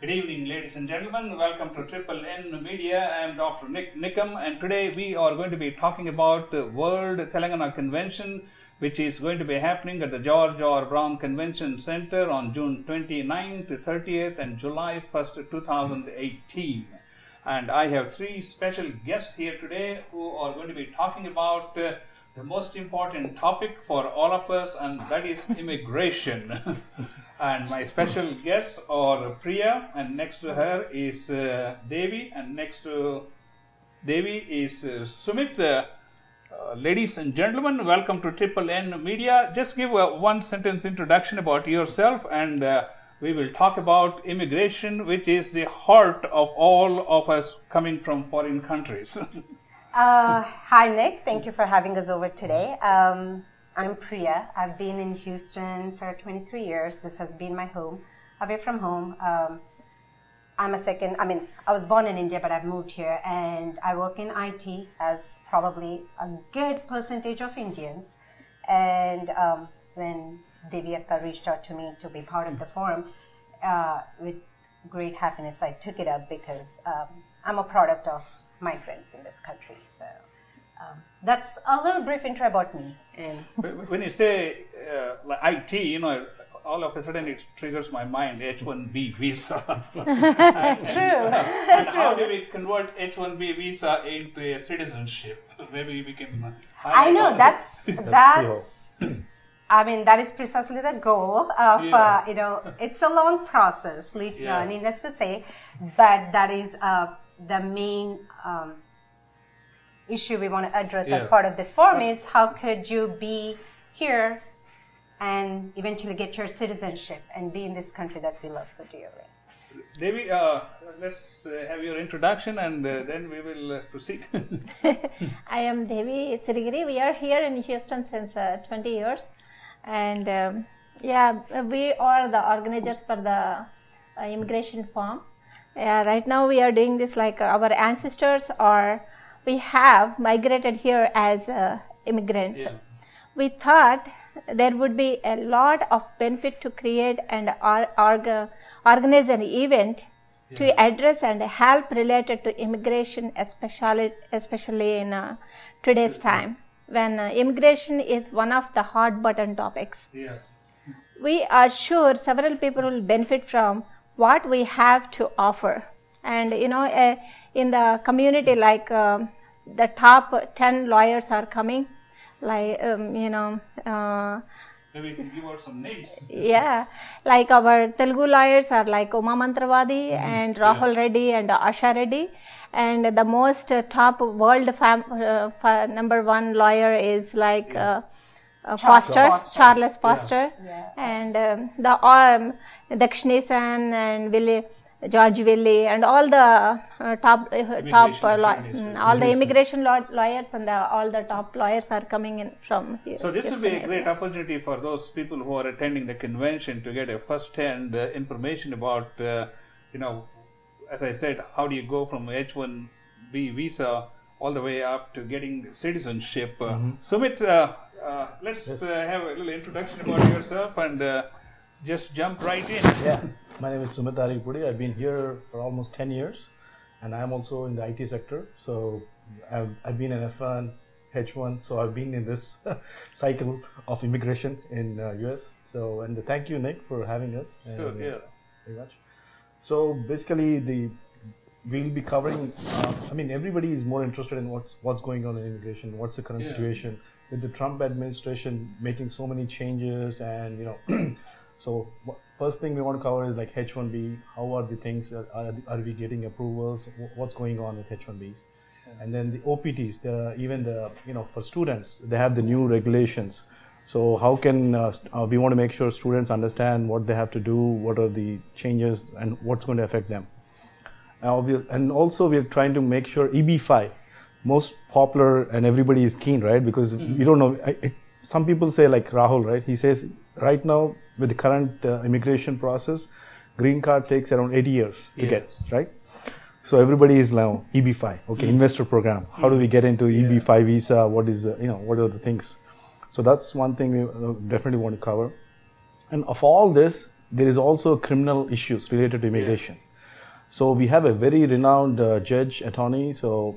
Good evening, ladies and gentlemen. Welcome to Triple N Media. I am Dr. NIK NIKAM, and today we are going to be talking about the World Telangana Convention, which is going to be happening at the George R. Brown Convention Center on June 29th to 30th and July 1st, 2018. And I have three special guests here today who are going to be talking about the most important topic for all of us, and that is immigration. And my special guests are Priya, and next to her is Devi, and next to Devi is Sumit. Ladies and gentlemen, welcome to Triple N Media. Just give a one-sentence introduction about yourself, and we will talk about immigration, which is the heart of all of us coming from foreign countries. Hi Nick, thank you for having us over today. I'm Priya. I've been in Houston for 23 years. This has been my home, away from home. I was born in India, but I've moved here, and I work in IT as probably a good percentage of Indians. And when Devi Akka reached out to me to be part of the forum, with great happiness I took it up because I'm a product of migrants in this country. So that's a little brief intro about me. And when you say like IT, all of a sudden it triggers my mind, H-1B visa. True. And how do we convert H-1B visa into a citizenship? Maybe we can. I know that's. That is precisely the goal of it's a long process. Needless to say, but that is the main issue we want to address as part of this forum is how could you be here and eventually get your citizenship and be in this country that we love so dearly. Devi, let's have your introduction and then we will proceed. I am Devi Sirigiri. We are here in Houston since 20 years, and we are the organizers for the immigration forum. Right now we are doing this like our ancestors we have migrated here as immigrants. Yeah. We thought there would be a lot of benefit to create and organize an event to address and help related to immigration, especially in today's time when immigration is one of the hot button topics. Yes. We are sure several people will benefit from what we have to offer. And in the community, like the top 10 lawyers are coming, like maybe you can give out some names. Yeah, like our Telugu lawyers are like Uma Mantravadi and Rahul Reddy and Asha Reddy, and the most top world number one lawyer is like Charles Foster, and the Dakshinesan and George Willie and all the all the immigration lawyers and all the top lawyers are coming in from here. So this will be a great opportunity for those people who are attending the convention to get a first-hand information about, as I said, how do you go from H-1B visa all the way up to getting citizenship. Sumit, let's have a little introduction about yourself and just jump right in. Yeah. My name is Sumit Aripudi. I've been here for almost 10 years, and I'm also in the IT sector. So I've been an F1, H1, so I've been in this cycle of immigration in US. So, and thank you, Nick, for having us. Sure, very much. So basically, we'll be covering. Everybody is more interested in what's going on in immigration. What's the current situation with the Trump administration making so many changes, and so. First thing we want to cover is like H-1B. How are the things? Are we getting approvals? What's going on with H-1Bs? And then the OPTs. Even for students, they have the new regulations. So how can we want to make sure students understand what they have to do? What are the changes and what's going to affect them? And also we're trying to make sure EB-5, most popular and everybody is keen, right? Because you don't know. Some people say like Rahul, right? He says right now with the current immigration process, green card takes around 80 years to get, right? So everybody is now EB-5, investor program. How do we get into EB-5 visa? What is what are the things? So that's one thing we definitely want to cover. And of all this, there is also criminal issues related to immigration. So we have a very renowned judge attorney, so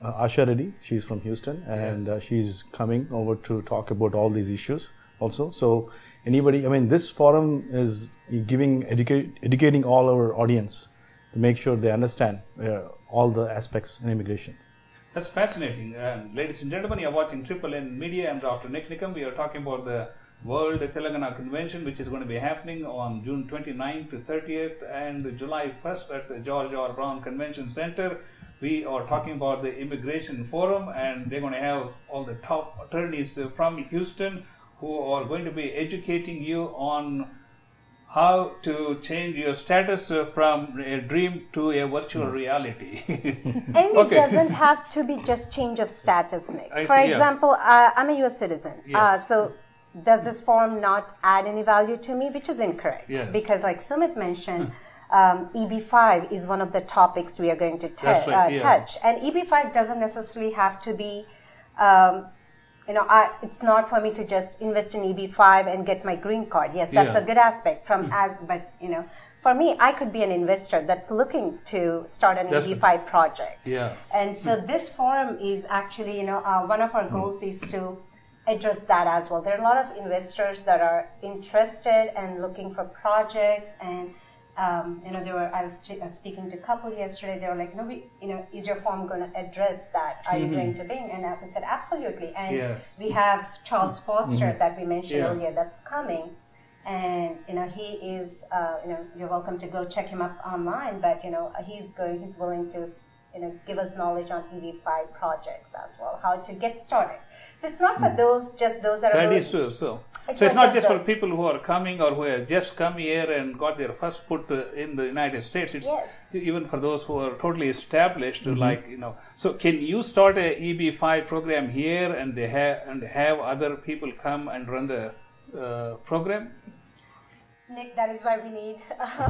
Asha Reddy, she's from Houston, and she's coming over to talk about all these issues also. So anybody, I mean, this forum is educating all our audience to make sure they understand all the aspects in immigration. That's fascinating. Ladies and gentlemen, you're watching Triple N Media. I'm Dr. NIK NIKAM. We are talking about the World Telangana Convention, which is going to be happening on June 29th to 30th and July 1st at the George R. Brown Convention Center. We are talking about the Immigration Forum, and they're going to have all the top attorneys from Houston who are going to be educating you on how to change your status from a dream to a virtual reality. And it doesn't have to be just change of status, Nick. For example, I'm a US citizen. So does this form not add any value to me? Which is incorrect. Because like Sumit mentioned, EB5 is one of the topics we are going to touch. And EB5 doesn't necessarily have to be, it's not for me to just invest in EB5 and get my green card. Yes, that's a good aspect but for me, I could be an investor that's looking to start an EB5 project. And so this forum is actually, one of our goals is to address that as well. There are a lot of investors that are interested and looking for projects, and I was speaking to a couple yesterday. They were like, is your firm going to address that? Are you going to be? And I said, absolutely. And we have Charles Foster that we mentioned earlier that's coming, and he is, you're welcome to go check him up online. But he's willing to, give us knowledge on EB5 projects as well, how to get started. So it's not for those that are. That is true. So it's not just for people who are coming or who have just come here and got their first foot in the United States. It's even for those who are totally established, So can you start a EB5 program here and have other people come and run the program? Nick, that is why we need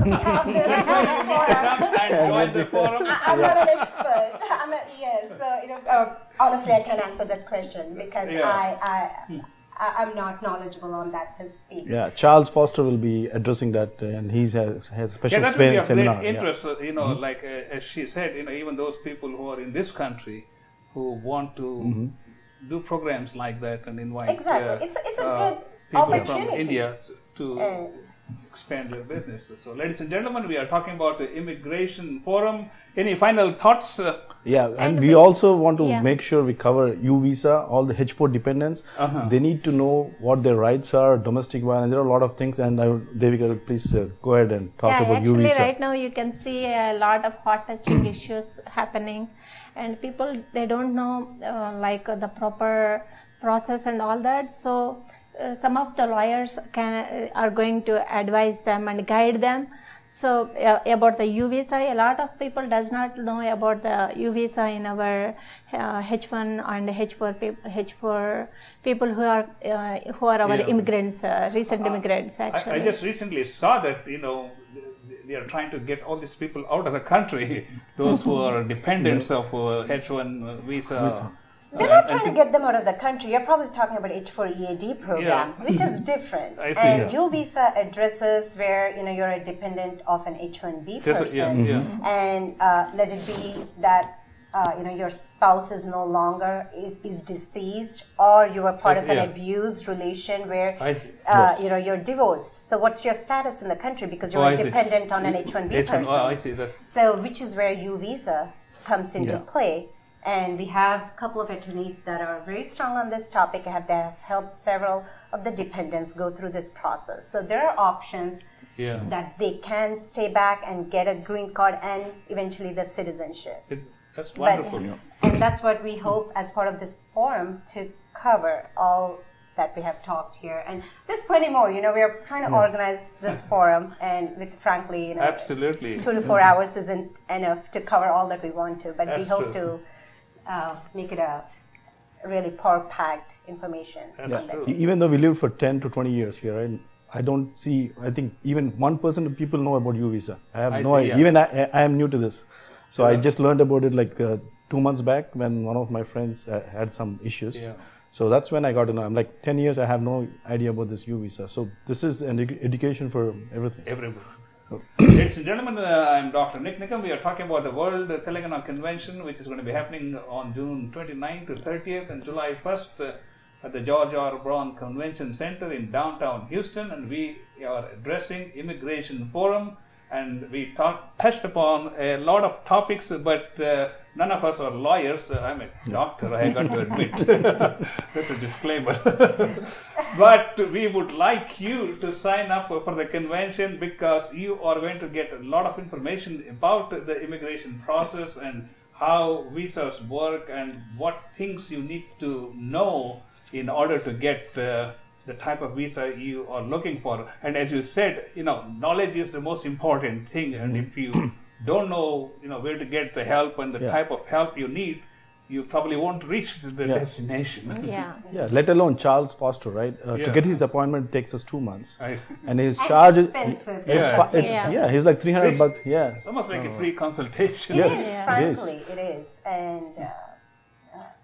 we have this forum. And join the forum. I'm not an expert. Honestly, I can't answer that question because I'm not knowledgeable on that to speak. Yeah, Charles Foster will be addressing that, and he has a special seminar. Great interest, like as she said, even those people who are in this country who want to do programs like that and invite it's a good people opportunity from India to expand their business. So, ladies and gentlemen, we are talking about the Immigration Forum. Any final thoughts? And we also want to make sure we cover U visa, all the H4 dependents. They need to know what their rights are, domestic violence. There are a lot of things, and Devika, please go ahead and talk about U visa. Right now you can see a lot of hot touching issues happening, and people, they don't know the proper process and all that. So some of the lawyers are going to advise them and guide them. So about the U visa, a lot of people does not know about the U visa in our H1 and H4 people who are our immigrants, recent immigrants. Actually, I just recently saw that they are trying to get all these people out of the country. Those who are dependents of H1 visa. They're not trying to get them out of the country. You're probably talking about H4 EAD program, which is different. And U visa addresses where you're a dependent of an H1B person, and let it be that your spouse is no longer is deceased, or you are part of an abused relation where you're divorced. So what's your status in the country because you're a dependent on an H1B person? I see that. So which is where U visa comes into play. And we have a couple of attorneys that are very strong on this topic. They have helped several of the dependents go through this process. So there are options that they can stay back and get a green card and eventually the citizenship. That's wonderful. And that's what we hope as part of this forum to cover all that we have talked here. And there's plenty more. We are trying to organize this forum, and frankly, absolutely 2 to 4 hours isn't enough to cover all that we want to. But we hope to make it a really power-packed information. Even though we lived for 10 to 20 years here, right? I think even 1% of people know about U visa. I have no idea. Even I am new to this. So I just learned about it 2 months back when one of my friends had some issues. So that's when I got to know. I'm like 10 years, I have no idea about this U visa. So this is an education for everything. Everybody. Ladies and gentlemen, I'm Dr. NIK NIKAM. We are talking about the World Telangana Convention, which is going to be happening on June 29th to 30th and July 1st at the George R. Brown Convention Center in downtown Houston. And we are addressing Immigration Forum. And we touched upon a lot of topics, but none of us are lawyers. I'm a doctor, I got to admit. That's a disclaimer. But we would like you to sign up for the convention because you are going to get a lot of information about the immigration process and how visas work and what things you need to know in order to get the type of visa you are looking for. And as you said, knowledge is the most important thing. And if you don't know, where to get the help and the type of help you need, you probably won't reach the destination. Yeah. Yeah, let alone Charles Foster, right? To get his appointment takes us 2 months. And his And charge is expensive. he's like $300. Yeah. It's almost like a free consultation. It Yes, is, it frankly, it is.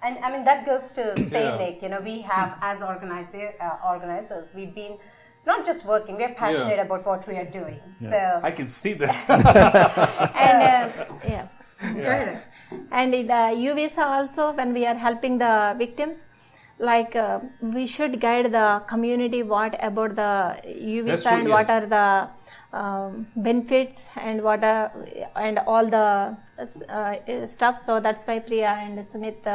And I mean, that goes to say, Nick, we have, as organizers, we've been not just working, we're passionate about what we are doing. So, I can see that. And go ahead. And the U visa also, when we are helping the victims, like we should guide the community what about the U visa and what are the benefits and what are and all the stuff. So that's why Priya and Sumit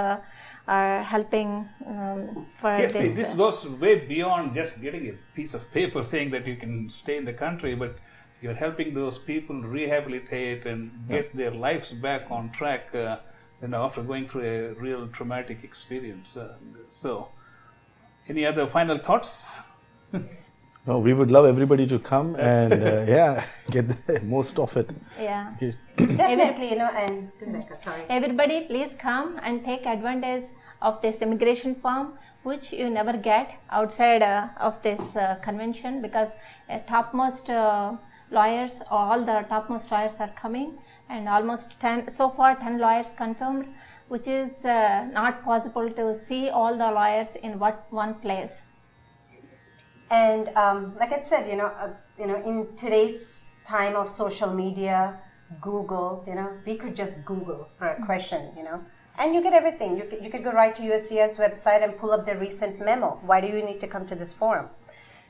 are helping for Yes, this. see, this goes way beyond just getting a piece of paper saying that you can stay in the country, but you're helping those people rehabilitate and get their lives back on track, after going through a real traumatic experience. So, any other final thoughts? No, we would love everybody to come and get the most of it. Yeah. Okay. Definitely, and sorry. Everybody, please come and take advantage of this immigration form, which you never get outside of this convention, because topmost lawyers, all the topmost lawyers are coming, and almost 10 lawyers confirmed, which is not possible to see all the lawyers in one place. And like I said, in today's time of social media, Google, we could just Google for a question, and you get everything. You could go right to USCIS website and pull up the recent memo. Why do you need to come to this forum?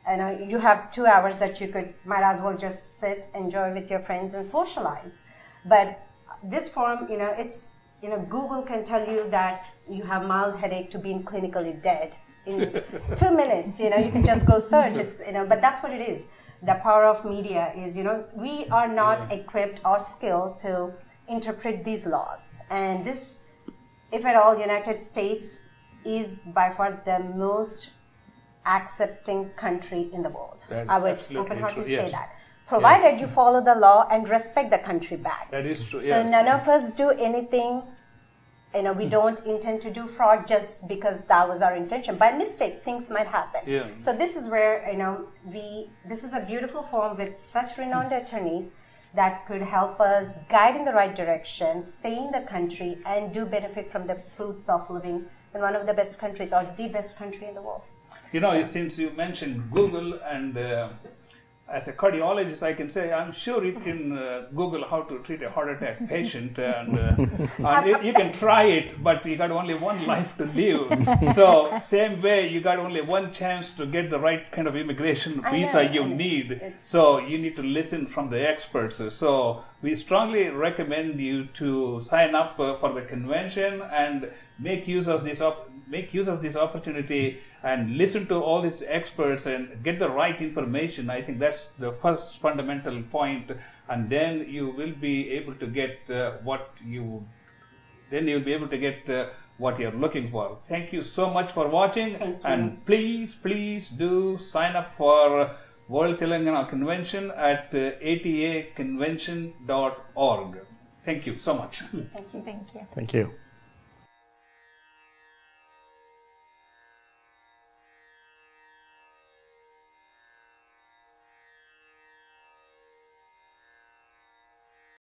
And you have 2 hours that you might as well just sit, enjoy with your friends and socialize. But this forum, it's, Google can tell you that you have mild headache to being clinically dead in 2 minutes. You can just go search. It's, but that's what it is. The power of media is, we are not equipped or skilled to interpret these laws. And this, if at all, United States is by far the most accepting country in the world. I would open-heartedly say that. Provided you follow the law and respect the country back. That is true. So none of us do anything, we don't intend to do fraud just because that was our intention. By mistake, things might happen. Yeah. So this is where, this is a beautiful forum with such renowned attorneys that could help us guide in the right direction, stay in the country, and do benefit from the fruits of living in one of the best countries or the best country in the world. Since you mentioned Google, and as a cardiologist, I can say I'm sure you can Google how to treat a heart attack patient, and you can try it, but you got only one life to live. So same way, you got only one chance to get the right kind of immigration visa you need. So you need to listen from the experts. So we strongly recommend you to sign up for the convention and make use of this opportunity and listen to all these experts and get the right information. I think that's the first fundamental point, and then you will be able to get what you'll be able to get what you're looking for. Thank you so much for watching. Thank you. And please do sign up for World Telangana Convention at ataconvention.org. Thank you so much. Thank you. Thank you.